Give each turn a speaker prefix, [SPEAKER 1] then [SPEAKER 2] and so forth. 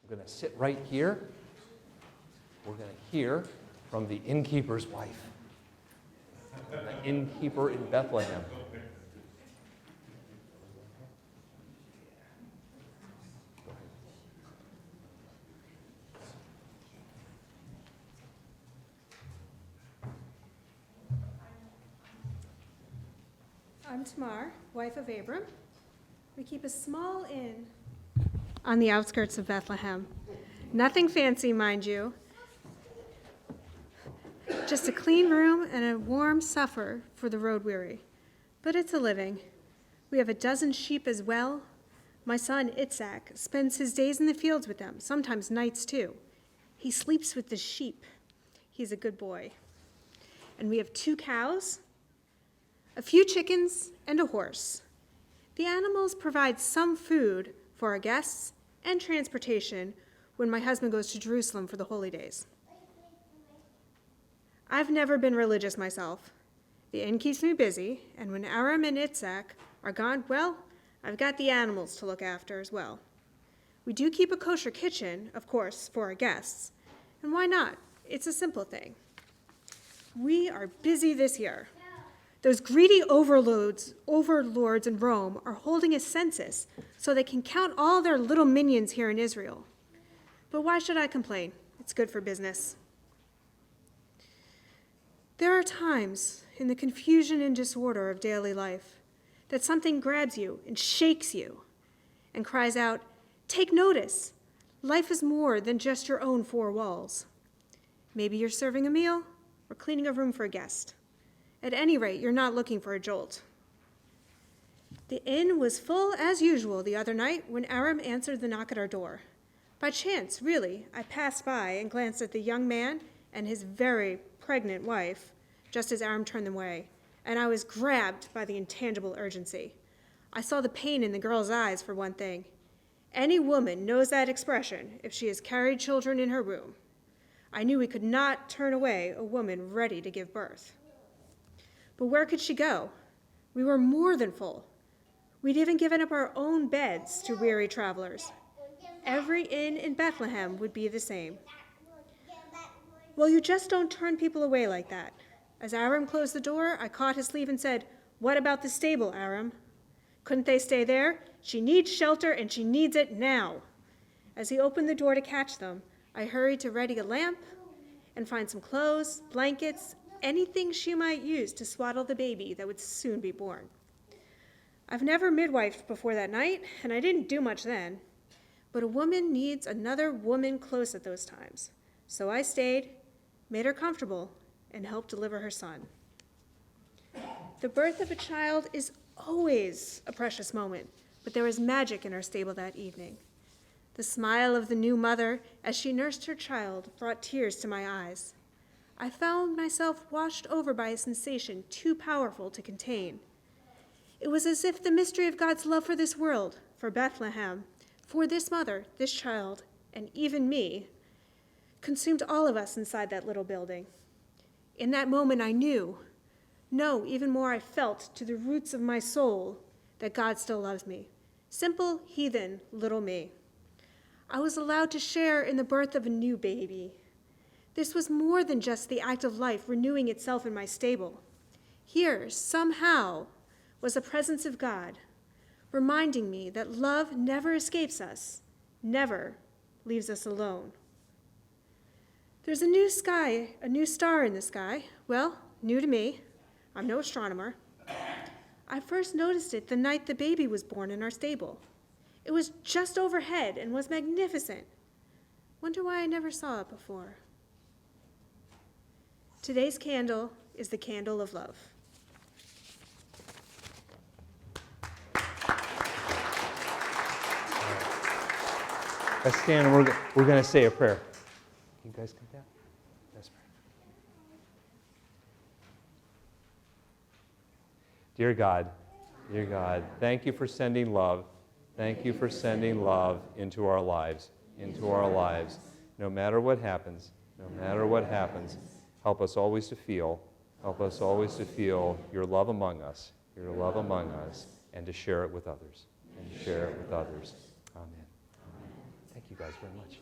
[SPEAKER 1] I'm going to sit right here. We're going to hear from the innkeeper's wife, the innkeeper in Bethlehem.
[SPEAKER 2] I'm Tamar, wife of Abram. We keep a small inn on the outskirts of Bethlehem. Nothing fancy, mind you. Just a clean room and a warm supper for the road weary. But it's a living. We have a dozen sheep as well. My son, Itzhak, spends his days in the fields with them, sometimes nights too. He sleeps with the sheep. He's a good boy. And we have 2 cows, a few chickens, and a horse. The animals provide some food for our guests and transportation when my husband goes to Jerusalem for the holy days. I've never been religious myself. The inn keeps me busy, and when Aram and Itzhak are gone, well, I've got the animals to look after as well. We do keep a kosher kitchen, of course, for our guests. And why not? It's a simple thing. We are busy this year. Those greedy overlords in Rome are holding a census so they can count all their little minions here in Israel. But why should I complain? It's good for business. There are times in the confusion and disorder of daily life that something grabs you and shakes you and cries out, "Take notice. Life is more than just your own 4 walls." Maybe you're serving a meal or cleaning a room for a guest. At any rate, you're not looking for a jolt. The inn was full as usual the other night when Aram answered the knock at our door. By chance, really, I passed by and glanced at the young man and his very pregnant wife just as Aram turned them away, and I was grabbed by the intangible urgency. I saw the pain in the girl's eyes, for one thing. Any woman knows that expression if she has carried children in her womb. I knew we could not turn away a woman ready to give birth. But where could she go? We were more than full. We'd even given up our own beds to weary travelers. Every inn in Bethlehem would be the same. Well, you just don't turn people away like that. As Aram closed the door, I caught his sleeve and said, "What about the stable, Aram? Couldn't they stay there? She needs shelter, and she needs it now." As he opened the door to catch them, I hurried to ready a lamp and find some clothes, blankets, anything she might use to swaddle the baby that would soon be born. I've never midwifed before that night, and I didn't do much then. But a woman needs another woman close at those times. So I stayed, made her comfortable, and helped deliver her son. The birth of a child is always a precious moment, but there was magic in our stable that evening. The smile of the new mother as she nursed her child brought tears to my eyes. I found myself washed over by a sensation too powerful to contain. It was as if the mystery of God's love for this world, for Bethlehem, for this mother, this child, and even me, consumed all of us inside that little building. In that moment I knew, even more I felt to the roots of my soul that God still loves me. Simple, heathen, little me. I was allowed to share in the birth of a new baby. This was more than just the act of life renewing itself in my stable. Here, somehow, was the presence of God, reminding me that love never escapes us, never leaves us alone. There's a new sky, a new star in the sky. Well, new to me. I'm no astronomer. I first noticed it the night the baby was born in our stable. It was just overhead and was magnificent. Wonder why I never saw it before. Today's candle is the candle of love.
[SPEAKER 1] Let's stand and we're going to say a prayer. You guys come down? Let's pray. Dear God, thank you for sending love. Thank you for sending love into our lives. No matter what happens, help us always to feel your love among us, and to share it with others. Amen. Thank you. you guys very much.